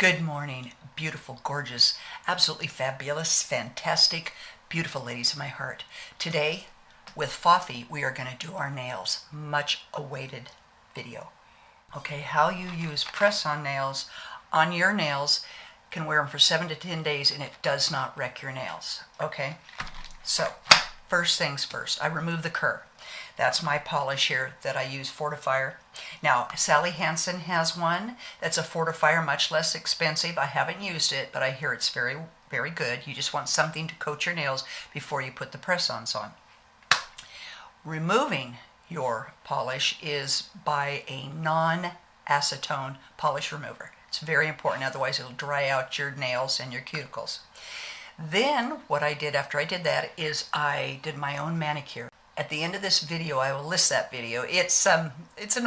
Good morning, beautiful, gorgeous, absolutely fabulous, fantastic, beautiful ladies of my heart. Today, with Fofi, we are going to do our nails. Much awaited video. Okay, how you use press-on nails on your nails, can wear them for 7 to 10 days and it does not wreck your nails. Okay, so first things first, I remove the cur. That's my polish here that I use, Fortifier. Now, Sally Hansen has one that's a Fortifier, much less expensive. I haven't used it, but I hear it's very, very good. You just want something to coat your nails before you put the press-ons on. Removing your polish is by a non-acetone polish remover. It's very important, otherwise it'll dry out your nails and your cuticles. Then, what I did after I did that is I did my own manicure. At the end of this video, I will list that video. It's an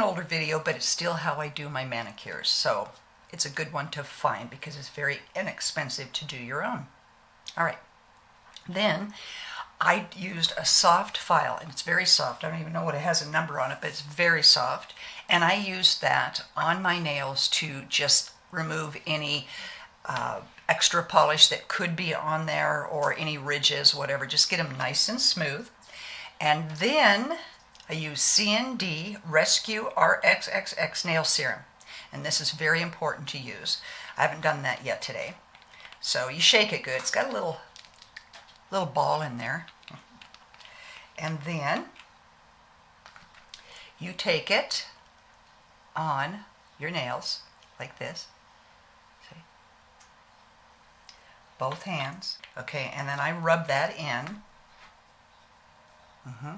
older video, but it's still how I do my manicures. So it's a good one to find because it's very inexpensive to do your own. All right. Then I used a soft file, and it's very soft. I don't even know what it has a number on it, but it's very soft. And I used that on my nails to just remove any extra polish that could be on there or any ridges, whatever. Just get them nice and smooth. And then I use C&D RescueRxX Nail Serum. And this is very important to use. I haven't done that yet today. So you shake it good. It's got a little ball in there. And then you take it on your nails like this. See? Both hands. Okay, and then I rub that in. Yeah.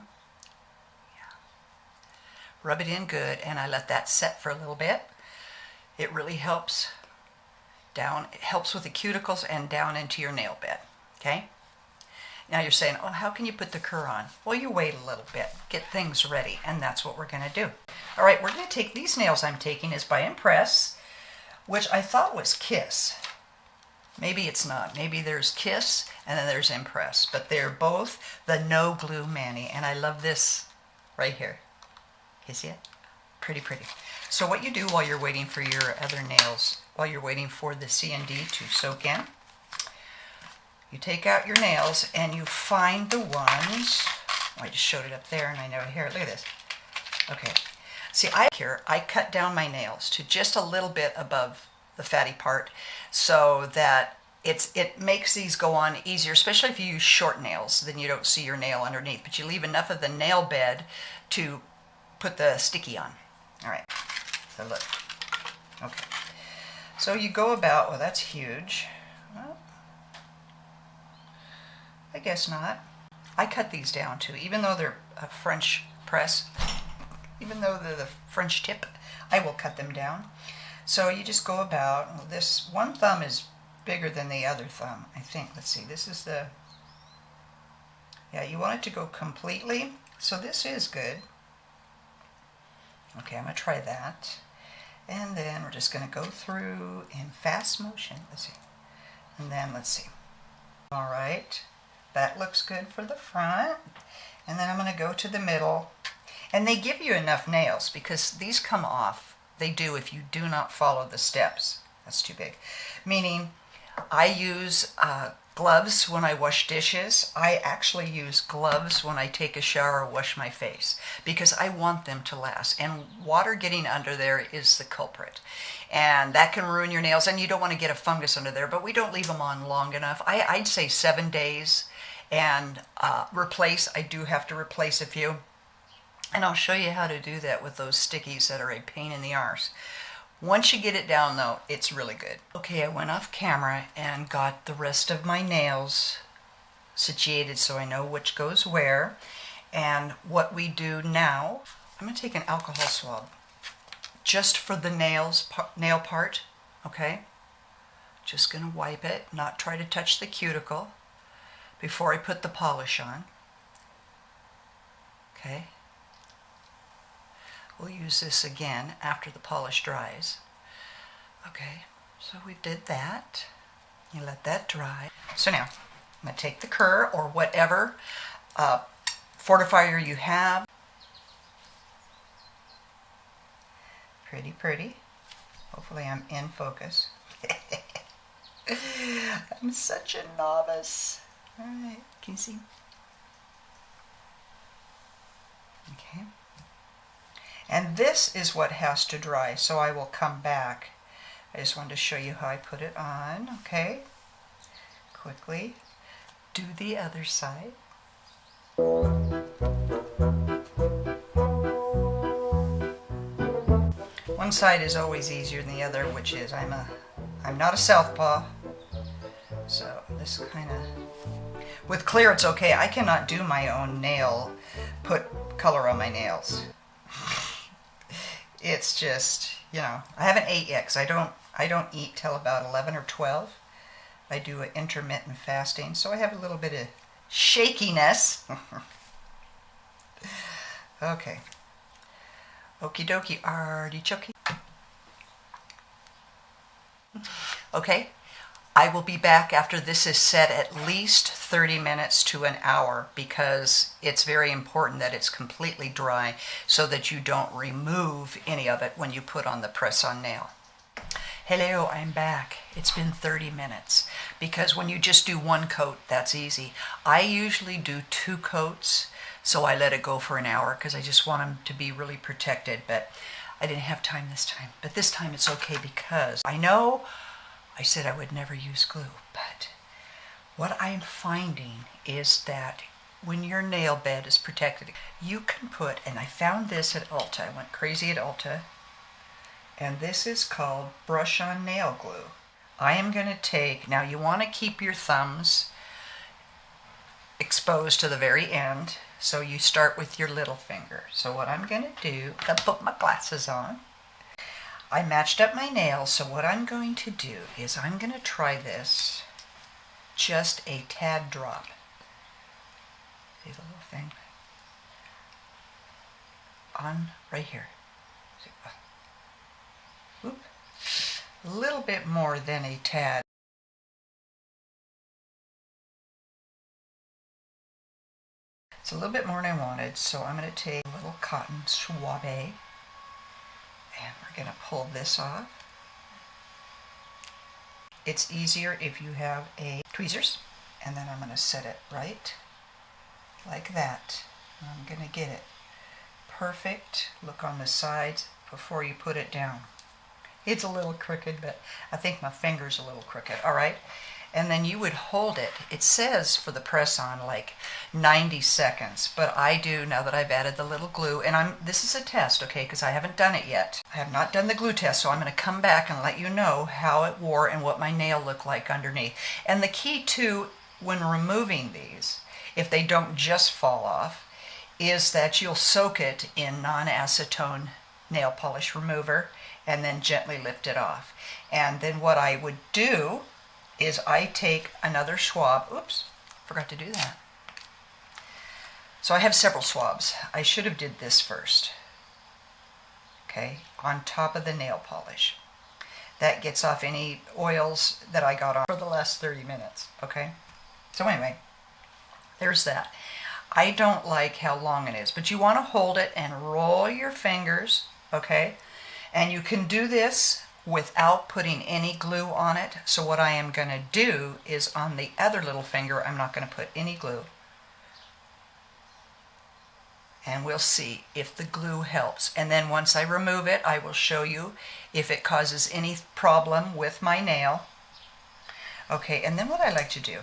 Rub it in good, and I let that set for a little bit. It really helps down. It helps with the cuticles and down into your nail bed. Okay. Now you're saying, oh, how can you put the cur on? Well, you wait a little bit, get things ready, and that's what we're going to do. All right, we're going to take these nails. I'm taking is by Impress, which I thought was Kiss. Maybe it's not. Maybe there's Kiss and then there's Impress. But they're both the No Glue Mani. And I love this right here. You see it? Pretty, pretty. So what you do while you're waiting for your other nails, while you're waiting for the C&D to soak in, you take out your nails and you find the ones. Oh, I just showed it up there and I never hear it. Look at this. Okay. See, I cut down my nails to just a little bit above the fatty part, so that it makes these go on easier, especially if you use short nails, then you don't see your nail underneath, but you leave enough of the nail bed to put the sticky on. All right, so look. Okay, so you go about, well, that's huge. Well, I guess not. I cut these down too, even though they're a French press, even though they're the French tip, I will cut them down. So you just go about, well, this one thumb is bigger than the other thumb, I think. Let's see, this is the, yeah, you want it to go completely. So this is good. Okay, I'm going to try that. And then we're just going to go through in fast motion. Let's see. And then let's see. All right, that looks good for the front. And then I'm going to go to the middle. And they give you enough nails because these come off. They do if you do not follow the steps. That's too big. Meaning, I use gloves when I wash dishes. I actually use gloves when I take a shower or wash my face because I want them to last. And water getting under there is the culprit. And that can ruin your nails, and you don't want to get a fungus under there, but we don't leave them on long enough. I'd say 7 days. And replace, I do have to replace a few. And I'll show you how to do that with those stickies that are a pain in the arse. Once you get it down, though, it's really good. Okay, I went off camera and got the rest of my nails situated so I know which goes where. And what we do now, I'm going to take an alcohol swab just for the nail part, okay? Just going to wipe it, not try to touch the cuticle before I put the polish on. Okay. We'll use this again after the polish dries. Okay, so we did that. You let that dry. So now, I'm going to take the cur or whatever fortifier you have. Pretty, pretty. Hopefully I'm in focus. I'm such a novice. All right, can you see? Okay. And this is what has to dry, so I will come back. I just wanted to show you how I put it on, okay? Quickly do the other side. One side is always easier than the other, which is I'm not a southpaw. So this kind of, with clear it's okay. I cannot do my own nail, put color on my nails. It's just, you know, I haven't ate yet because I don't eat till about 11 or 12. I do an intermittent fasting, so I have a little bit of shakiness. Okay. Okie dokie, artichoke. Okay, I will be back after this is set at least 30 minutes to an hour because it's very important that it's completely dry so that you don't remove any of it when you put on the press-on nail. Hello, I'm back. It's been 30 minutes because when you just do one coat, that's easy. I usually do 2 coats, so I let it go for an hour because I just want them to be really protected, but I didn't have time this time. But this time it's okay because I know I said I would never use glue, but what I'm finding is that when your nail bed is protected, you can put, and I found this at Ulta, I went crazy at Ulta, and this is called brush on nail glue. I am going to take, now you want to keep your thumbs exposed to the very end, so you start with your little finger. So what I'm going to do, I put my glasses on. I matched up my nails, so what I'm going to do is I'm going to try this, just a tad drop. See the little thing? On right here. Oop. A little bit more than a tad. It's a little bit more than I wanted, so I'm going to take a little cotton swab and we're going to pull this off. It's easier if you have a tweezers, and then I'm going to set it right like that. I'm going to get it perfect. Look on the sides before you put it down. It's a little crooked, but I think my finger's a little crooked. All right. And then you would hold it. It says for the press on like 90 seconds, but I do now that I've added the little glue, and this is a test, okay, because I haven't done it yet. I have not done the glue test, so I'm going to come back and let you know how it wore and what my nail looked like underneath. And the key to when removing these, if they don't just fall off, is that you'll soak it in non-acetone nail polish remover and then gently lift it off. And then what I would do is I take another swab. Oops, forgot to do that. So I have several swabs. I should have did this first. Okay, on top of the nail polish. That gets off any oils that I got on for the last 30 minutes. Okay, so anyway, there's that. I don't like how long it is, but you want to hold it and roll your fingers, okay? And you can do this without putting any glue on it. So what I am going to do is on the other little finger, I'm not going to put any glue. And we'll see if the glue helps. And then once I remove it, I will show you if it causes any problem with my nail. Okay, and then what I like to do,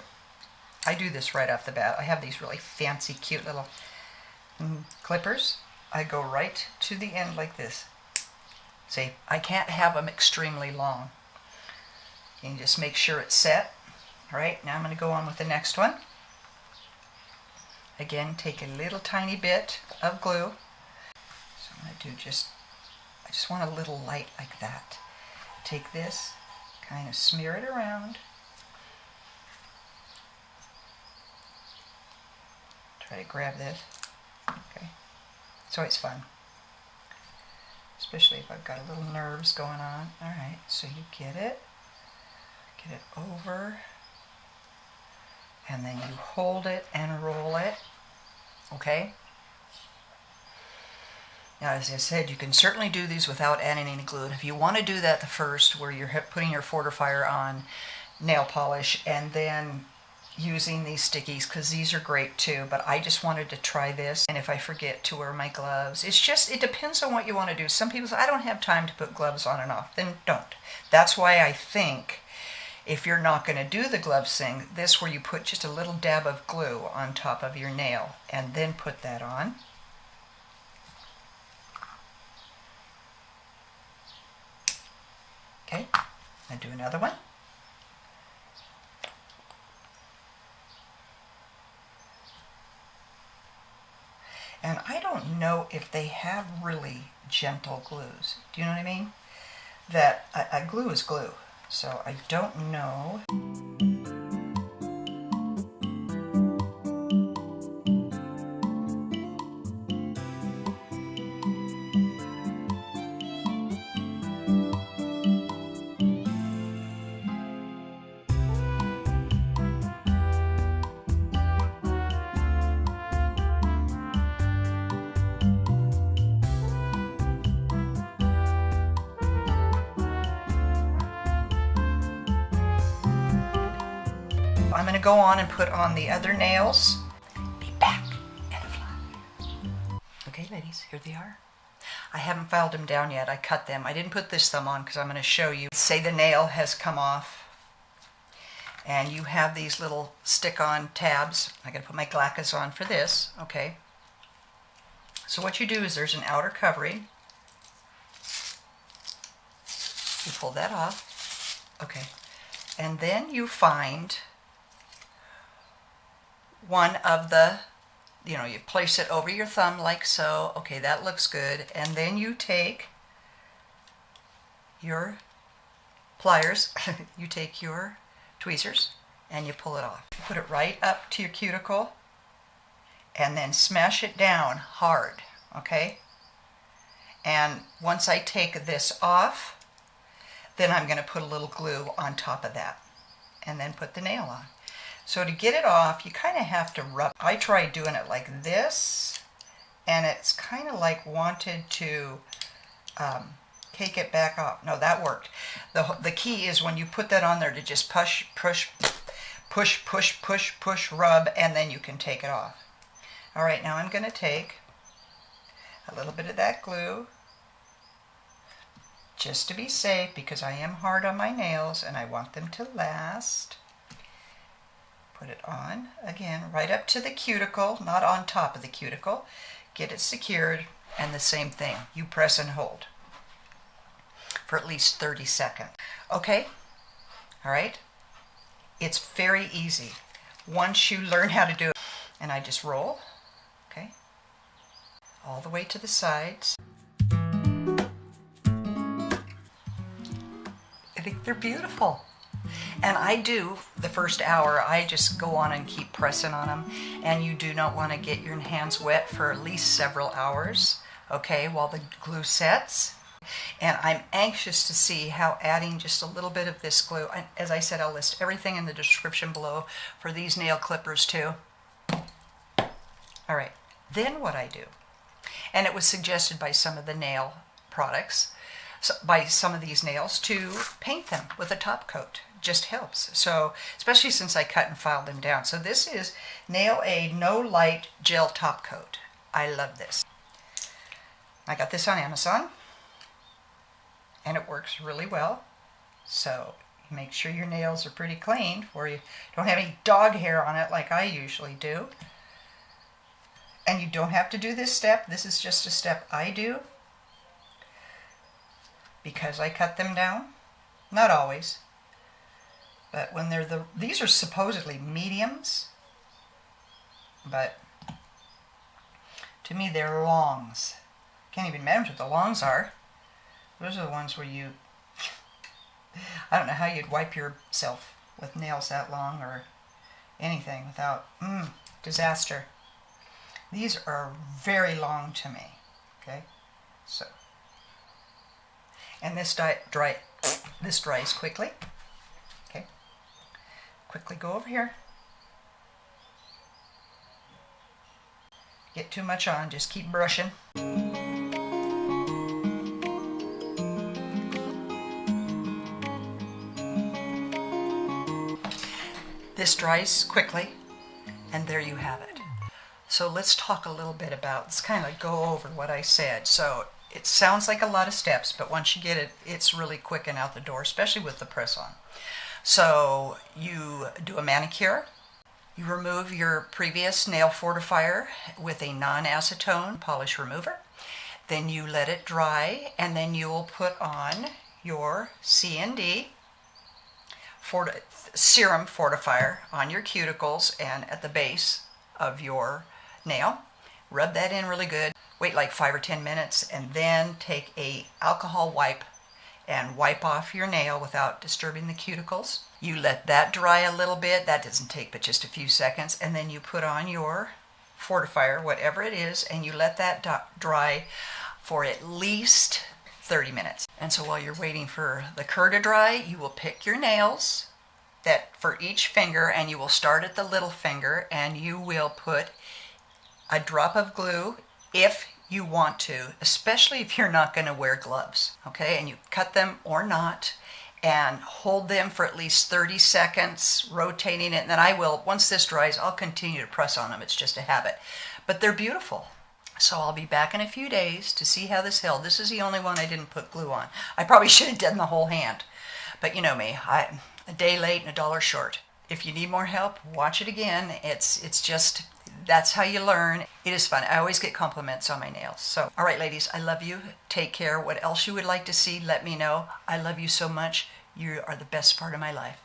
I do this right off the bat. I have these really fancy, cute little clippers. I go right to the end like this. See, I can't have them extremely long. You can just make sure it's set. All right, now I'm going to go on with the next one. Again, take a little tiny bit of glue. So I'm going to do I just want a little light like that. Take this, kind of smear it around. Try to grab this. Okay, so it's fun. Especially if I've got a little nerves going on. All right, so you get it over, and then you hold it and roll it, okay? Now, as I said, you can certainly do these without adding any glue. And if you want to do that the first, where you're putting your fortifier on, nail polish and then using these stickies, because these are great too, but I just wanted to try this. And if I forget to wear my gloves, it depends on what you want to do. Some people say, I don't have time to put gloves on and off. Then don't. That's why I think if you're not going to do the gloves thing, this where you put just a little dab of glue on top of your nail and then put that on. Okay, I'll do another one. And I don't know if they have really gentle glues. Do you know what I mean? That a glue is glue. So I don't know. I'm going to go on and put on the other nails. Be back in a flash. Okay, ladies, here they are. I haven't filed them down yet. I cut them. I didn't put this thumb on because I'm going to show you. Say the nail has come off and you have these little stick-on tabs. I'm going to put my glaccas on for this. Okay. So what you do is there's an outer covering. You pull that off. Okay. And then you find one of the, you place it over your thumb like so. Okay, that looks good. And then you take your pliers, you take your tweezers, and you pull it off. Put it right up to your cuticle, and then smash it down hard, okay? And once I take this off, then I'm going to put a little glue on top of that, and then put the nail on. So to get it off, you kind of have to rub. I tried doing it like this, and it's kind of like wanted to take it back off. No, that worked. The key is when you put that on there to just push, rub, and then you can take it off. All right, now I'm going to take a little bit of that glue, just to be safe, because I am hard on my nails and I want them to last. Put it on, again, right up to the cuticle, not on top of the cuticle. Get it secured, and the same thing. You press and hold for at least 30 seconds. Okay? All right? It's very easy once you learn how to do it. And I just roll, okay, all the way to the sides. I think they're beautiful. And I do, the first hour, I just go on and keep pressing on them. And you do not want to get your hands wet for at least several hours, okay, while the glue sets. And I'm anxious to see how adding just a little bit of this glue, as I said, I'll list everything in the description below for these nail clippers too. All right, then what I do, and it was suggested by some of the nail products, by some of these nails, to paint them with a top coat. Just helps. So, especially since I cut and filed them down. So this is Nail Aid No Light Gel Top Coat. I love this. I got this on Amazon, and it works really well. So make sure your nails are pretty clean, or you don't have any dog hair on it like I usually do. And you don't have to do this step. This is just a step I do because I cut them down. Not always. But when they're these are supposedly mediums, but to me they're longs. Can't even imagine what the longs are. Those are the ones where you, I don't know how you'd wipe yourself with nails that long or anything without, disaster. These are very long to me, okay? So, and this dries quickly. Quickly go over here. Get too much on, just keep brushing. This dries quickly, and there you have it. So let's talk a little bit about, let's kind of go over what I said. So it sounds like a lot of steps, but once you get it, it's really quick and out the door, especially with the press-on. So you do a manicure. You remove your previous nail fortifier with a non-acetone polish remover. Then you let it dry, and then you will put on your C&D serum fortifier on your cuticles and at the base of your nail. Rub that in really good. Wait like 5 or 10 minutes, and then take a alcohol wipe and wipe off your nail without disturbing the cuticles. You let that dry a little bit. That doesn't take but just a few seconds. And then you put on your fortifier, whatever it is, and you let that dry for at least 30 minutes. And so while you're waiting for the cure to dry, you will pick your nails that for each finger, and you will start at the little finger, and you will put a drop of glue if you want to, especially if you're not going to wear gloves, okay? And you cut them or not, and hold them for at least 30 seconds, rotating it. And then I will, once this dries, I'll continue to press on them. It's just a habit. But they're beautiful. So I'll be back in a few days to see how this held. This is the only one I didn't put glue on. I probably should have done the whole hand. But you know me, a day late and a dollar short. If you need more help, watch it again. It's just, that's how you learn. It is fun. I always get compliments on my nails. So, all right, ladies, I love you. Take care. What else you would like to see, let me know. I love you so much. You are the best part of my life.